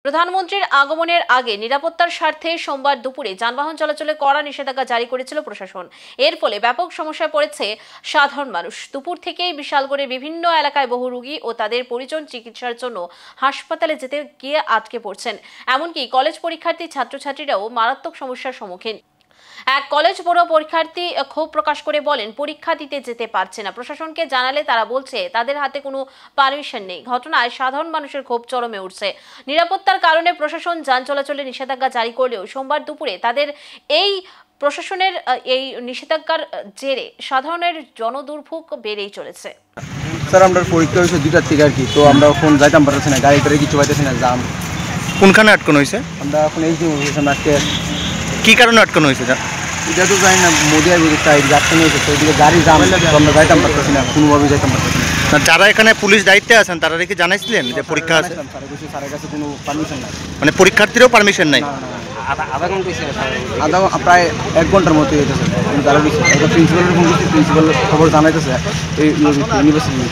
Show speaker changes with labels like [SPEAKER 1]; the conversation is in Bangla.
[SPEAKER 1] প্রধানমন্ত্রীর আগমনের আগে নিরাপত্তার স্বার্থে সোমবার দুপুরে যানবাহন চলাচলে কড়া নিষেধাজ্ঞা জারি করেছিল প্রশাসন। এর ফলে ব্যাপক সমস্যায় পড়েছে সাধারণ মানুষ। দুপুর থেকেই বিশালগড়ের বিভিন্ন এলাকায় বহু রোগী ও তাদের পরিজন চিকিৎসার জন্য হাসপাতালে যেতে গিয়ে আটকে পড়ছেন। এমনকি কলেজ পরীক্ষার্থী ছাত্রছাত্রীরাও মারাত্মক সমস্যার সম্মুখীন। এক কলেজ পড়ুয়া পরীক্ষার্থী ক্ষোভ প্রকাশ করে বলেন, পরীক্ষা দিতে যেতে পারছে না। প্রশাসনকে জানালে তারা বলছে তাদের হাতে কোনো পারমিশন নেই। ঘটনায় সাধারণ মানুষের ক্ষোভ চরমে উঠছে। নিরাপত্তার কারণে প্রশাসন যান চলাচলে নিষেধাজ্ঞা জারি করলেও সোমবার দুপুরে তাদের প্রশাসনের এই নিষেধাজ্ঞার জেরে সাধারণের জনদুর্ভোগ বেড়েই চলেছে।
[SPEAKER 2] স্যার, আমরা পরীক্ষা হয়েছে 2টার থেকে আর কি, তো আমরা এখন যাইতাম পারতেছি না, গাড়ি কিছু পাইতেছি না, জাম।
[SPEAKER 3] কোনখানে আটকানো হয়েছে?
[SPEAKER 2] আমরা এখন এই যে আজকে
[SPEAKER 3] কি কারণে আটকানো হয়েছে?
[SPEAKER 2] এটা তো জানি না, মোদি আটকানো হয়েছে, তো এদিকে গাড়ি জাম, আমরা যাইতাম পারতেছি না, কোনোভাবে যাইতাম পারতেছি না।
[SPEAKER 3] যারা এখানে পুলিশ দায়িত্বে আছেন তারা কি জানাইছিলেন যে পরীক্ষা আছে?
[SPEAKER 2] স্যারের কাছে কোনো পারমিশন নাই,
[SPEAKER 3] মানে পরীক্ষার্থীরও পারমিশন নাই।
[SPEAKER 2] আধা প্রায় 1 ঘন্টার মতো হয়েছে। প্রিন্সিপালের ফোন করছি, প্রিন্সিপাল খবর জানাইতেছে এই ইউনিভার্সিটি।